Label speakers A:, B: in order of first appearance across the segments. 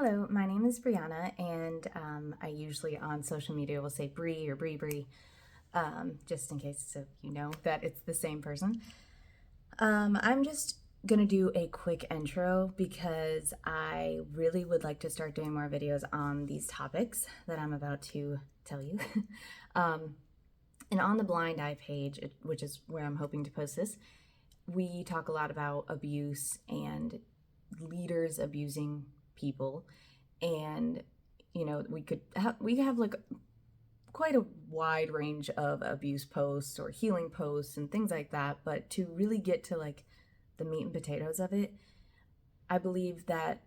A: Hello, my name is Brianna, and I usually on social media will say Bri or Bri-Bri, just in case so you know that it's the same person. I'm just gonna do a quick intro because I really would like to start doing more videos on these topics that I'm about to tell you. um, and on the Blind Eye page, which is where I'm hoping to post this, we talk a lot about abuse and leaders abusing people, and we have like quite a wide range of abuse posts or healing posts and things like that, but to really get to like the meat and potatoes of it, I believe that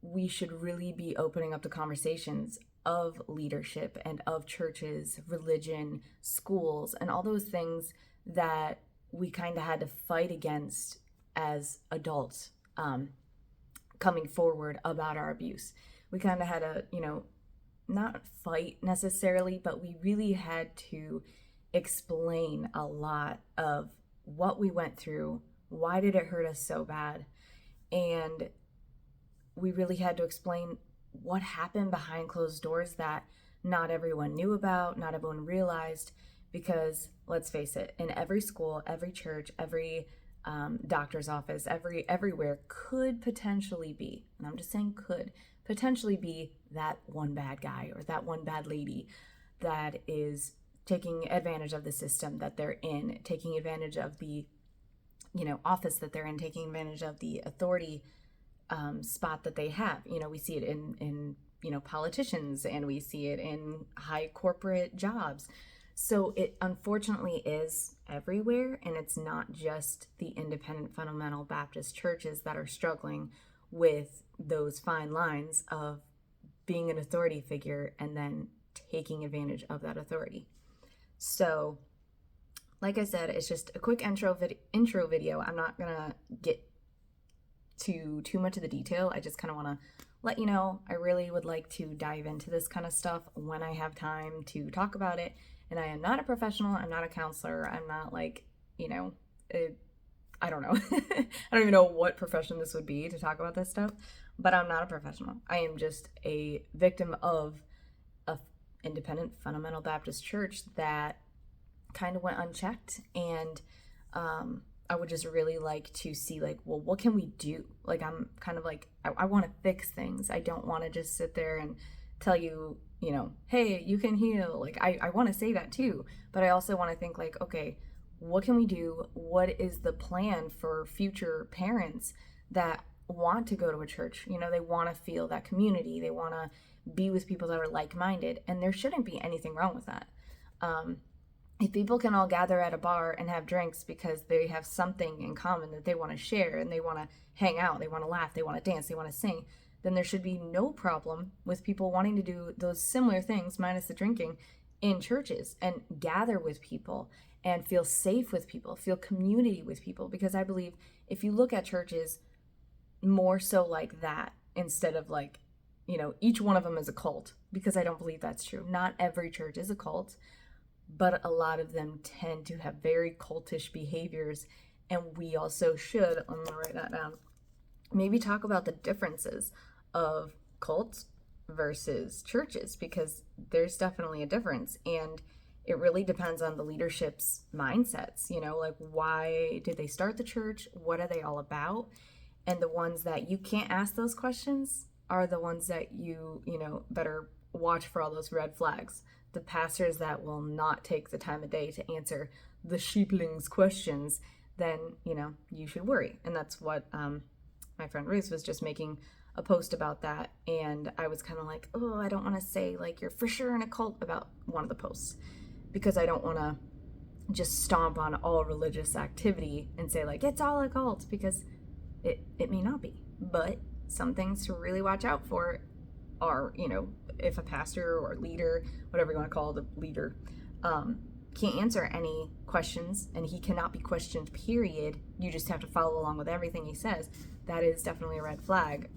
A: we should really be opening up the conversations of leadership and of churches, religion, schools, and all those things that we kind of had to fight against as adults, coming forward about our abuse. We kind of had to, not fight necessarily, but we really had to explain a lot of what we went through, why did it hurt us so bad, and we really had to explain what happened behind closed doors that not everyone knew about, not everyone realized, because let's face it, in every school, every church, every doctor's office, everywhere could potentially be, and I'm just saying could potentially be, that one bad guy or that one bad lady that is taking advantage of the system that they're in, taking advantage of the office that they're in, taking advantage of the authority spot that they have. We see it in politicians, and we see it in high corporate jobs. So it unfortunately is everywhere, and it's not just the independent fundamental Baptist churches that are struggling with those fine lines of being an authority figure and then taking advantage of that authority. So, like I said, it's just a quick intro video. I'm not gonna get to too much of the detail. I just kind of want to let you know I really would like to dive into this kind of stuff when I have time to talk about it. And I am not a professional. I'm not a counselor. I'm not like, I don't know. I don't even know what profession this would be to talk about this stuff, but I'm not a professional. I am just a victim of a independent fundamental Baptist church that kind of went unchecked. And I would just really like to see, like, well, what can we do? Like, I'm kind of like, I want to fix things. I don't want to just sit there and tell you, hey, you can heal. Like, I want to say that too, but I also want to think like, okay, what can we do? What is the plan for future parents that want to go to a church? They want to feel that community. They want to be with people that are like-minded, and there shouldn't be anything wrong with that. If people can all gather at a bar and have drinks because they have something in common that they want to share, and they want to hang out, they want to laugh, they want to dance, they want to sing, then there should be no problem with people wanting to do those similar things, minus the drinking, in churches, and gather with people and feel safe with people, feel community with people. Because I believe if you look at churches more so like that, instead of like, each one of them is a cult, because I don't believe that's true. Not every church is a cult, but a lot of them tend to have very cultish behaviors. And we also should, I'm gonna write that down, maybe talk about the differences of cults versus churches, because there's definitely a difference. And it really depends on the leadership's mindsets, like, why did they start the church? What are they all about? And the ones that you can't ask those questions are the ones that you better watch for all those red flags. The pastors that will not take the time of day to answer the sheeplings' questions, then, you should worry. And that's what my friend Ruth was just making a post about that. And I was kind of like, oh, I don't want to say like you're for sure in a cult about one of the posts, because I don't want to just stomp on all religious activity and say like it's all a cult, because it may not be. But some things to really watch out for are, if a pastor or leader, whatever you want to call the leader, can't answer any questions, and he cannot be questioned, period. You just have to follow along with everything he says. That is definitely a red flag.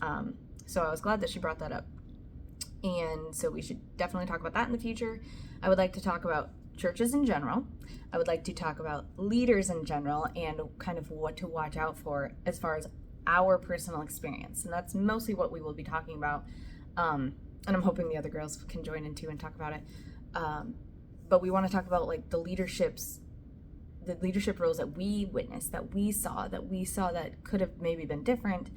A: So I was glad that she brought that up. And so we should definitely talk about that in the future. I would like to talk about churches in general. I would like to talk about leaders in general and kind of what to watch out for as far as our personal experience. And that's mostly what we will be talking about. And I'm hoping the other girls can join in too and talk about it. But we want to talk about like the leadership roles that we witnessed, that we saw that could have maybe been different.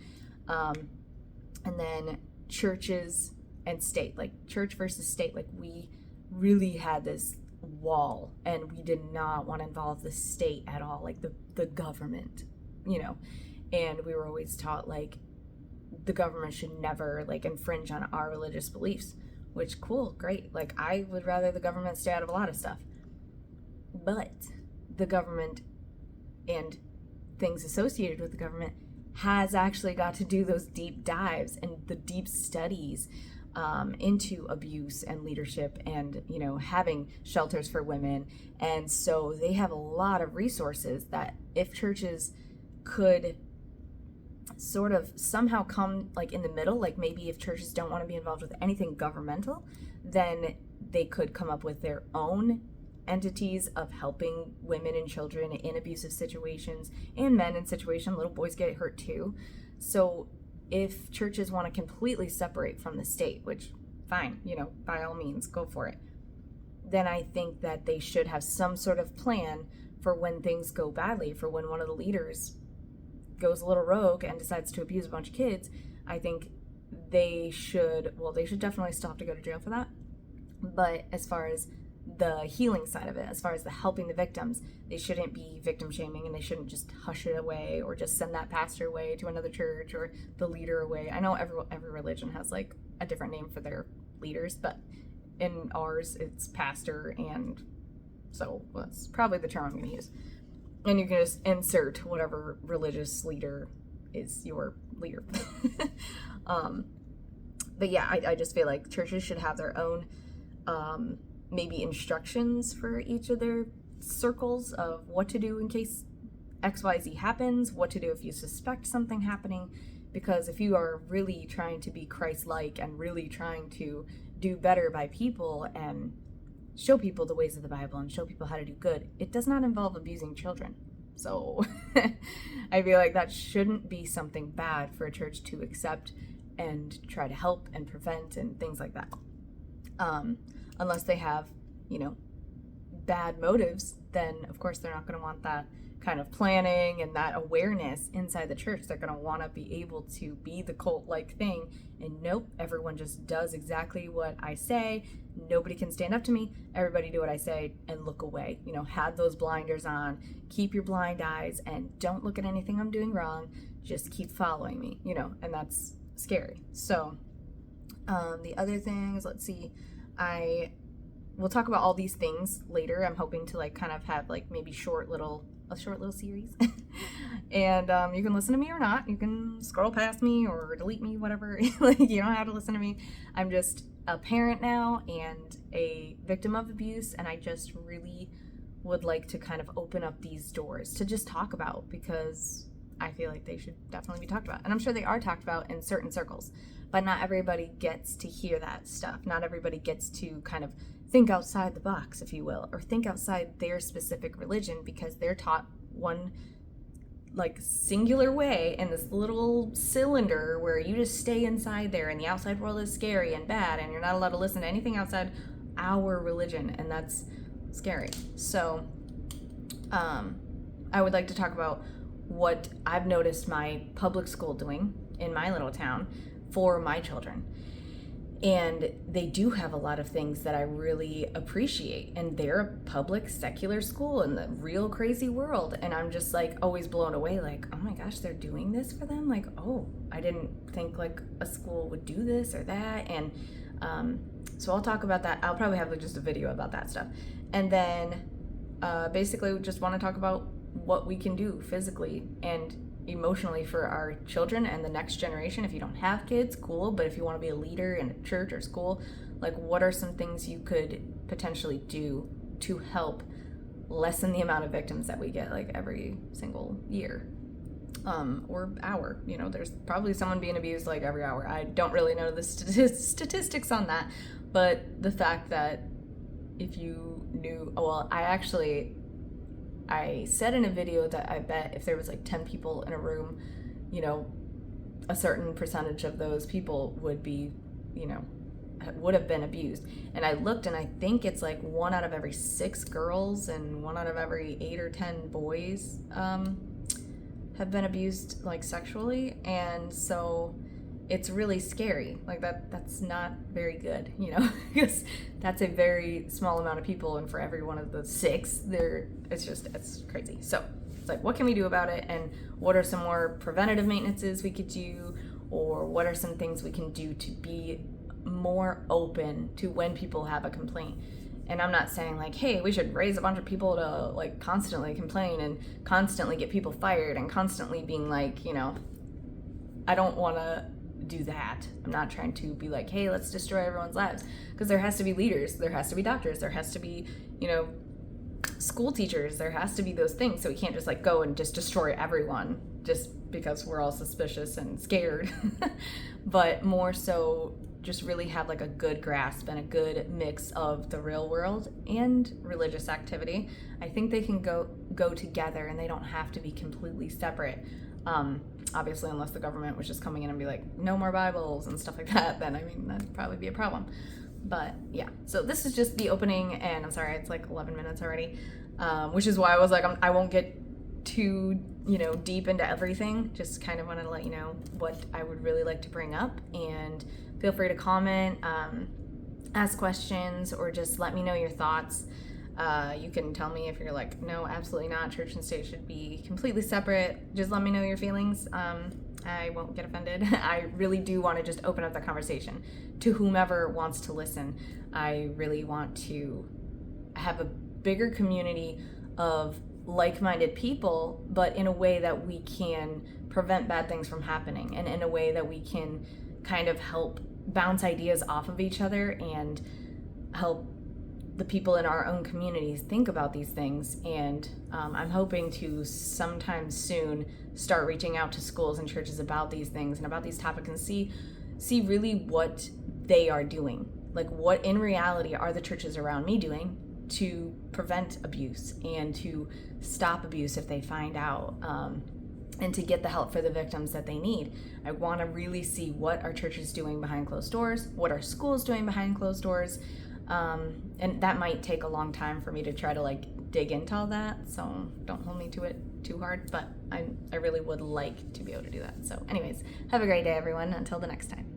A: And then churches and state, like church versus state, like we really had this wall and we did not want to involve the state at all, like the government, and we were always taught like the government should never like infringe on our religious beliefs, which cool, great. Like I would rather the government stay out of a lot of stuff, but the government and things associated with the government has actually got to do those deep dives and the deep studies into abuse and leadership and having shelters for women. And so they have a lot of resources that if churches could sort of somehow come like in the middle, like maybe if churches don't want to be involved with anything governmental, then they could come up with their own entities of helping women and children in abusive situations and men in situations. Little boys get hurt too. So if churches want to completely separate from the state, which fine, by all means, go for it, then I think that they should have some sort of plan for when things go badly, for when one of the leaders goes a little rogue and decides to abuse a bunch of kids. I think they should definitely still have to go to jail for that. But as far as the healing side of it, as far as the helping the victims, they shouldn't be victim shaming, and they shouldn't just hush it away or just send that pastor away to another church or the leader away. I know every religion has like a different name for their leaders, but in ours it's pastor, and so that's probably the term I'm going to use. And you can just insert whatever religious leader is your leader. But yeah, I just feel like churches should have their own maybe instructions for each of their circles of what to do in case XYZ happens, what to do if you suspect something happening. Because if you are really trying to be Christ-like and really trying to do better by people and show people the ways of the Bible and show people how to do good, it does not involve abusing children. So I feel like that shouldn't be something bad for a church to accept and try to help and prevent and things like that. Unless they have, bad motives, then of course they're not going to want that kind of planning and that awareness inside the church. They're going to want to be able to be the cult-like thing, and nope, everyone just does exactly what I say. Nobody can stand up to me. Everybody do what I say and look away. Have those blinders on, keep your blind eyes, and don't look at anything I'm doing wrong. Just keep following me, and that's scary. So the other things, let's see, we'll talk about all these things later. I'm hoping to like kind of have like maybe a short little series. And you can listen to me or not. You can scroll past me or delete me, whatever. Like, you don't have to listen to me. I'm just a parent now and a victim of abuse, and I just really would like to kind of open up these doors to just talk about, because I feel like they should definitely be talked about. And I'm sure they are talked about in certain circles, but not everybody gets to hear that stuff. Not everybody gets to kind of think outside the box, if you will, or think outside their specific religion, because they're taught one like singular way in this little cylinder where you just stay inside there and the outside world is scary and bad and you're not allowed to listen to anything outside our religion, and that's scary. So I would like to talk about what I've noticed my public school doing in my little town for my children. And they do have a lot of things that I really appreciate. And they're a public secular school in the real crazy world. And I'm just like always blown away, like, oh my gosh, they're doing this for them? Like, oh, I didn't think like a school would do this or that. And so I'll talk about that. I'll probably have like just a video about that stuff. And then basically we just want to talk about what we can do physically and emotionally for our children and the next generation. If you don't have kids, cool, but if you want to be a leader in a church or school, like what are some things you could potentially do to help lessen the amount of victims that we get like every single year or hour? There's probably someone being abused like every hour. I don't really know the statistics on that, but the fact that if you knew, I said in a video that I bet if there was like 10 people in a room, you know, a certain percentage of those people would be, you know, would have been abused. And I looked, and I think it's like 1 out of every 6 girls and 1 out of every 8 or 10 boys have been abused, like, sexually. And so it's really scary. Like, that's not very good, you know, because that's a very small amount of people, and for every one of the 6 it's crazy. So it's like, what can we do about it, and what are some more preventative maintenances we could do, or what are some things we can do to be more open to when people have a complaint? And I'm not saying like, hey, we should raise a bunch of people to like constantly complain and constantly get people fired and constantly being like, you know, I don't want to do that. I'm not trying to be like, hey, let's destroy everyone's lives, because there has to be leaders, there has to be doctors, there has to be, you know, school teachers, there has to be those things. So we can't just like go and just destroy everyone just because we're all suspicious and scared. But more so just really have like a good grasp and a good mix of the real world and religious activity. I think they can go together, and they don't have to be completely separate. Obviously, unless the government was just coming in and be like, no more Bibles and stuff like that, then I mean, that'd probably be a problem. But yeah, so this is just the opening, and I'm sorry, it's like 11 minutes already, which is why I was like, I won't get too, you know, deep into everything. Just kind of wanted to let you know what I would really like to bring up, and feel free to comment, ask questions, or just let me know your thoughts. You can tell me if you're like, no, absolutely not, church and state should be completely separate. Just let me know your feelings. I won't get offended. I really do want to just open up the conversation to whomever wants to listen. I really want to have a bigger community of like-minded people, but in a way that we can prevent bad things from happening, and in a way that we can kind of help bounce ideas off of each other and help the people in our own communities think about these things. And I'm hoping to sometime soon start reaching out to schools and churches about these things and about these topics, and see really what they are doing. Like, what in reality are the churches around me doing to prevent abuse and to stop abuse if they find out, and to get the help for the victims that they need. I want to really see what our church is doing behind closed doors, what our schools doing behind closed doors. And that might take a long time for me to try to like dig into all that, so don't hold me to it too hard, but I really would like to be able to do that. So anyways, have a great day, everyone. Until the next time.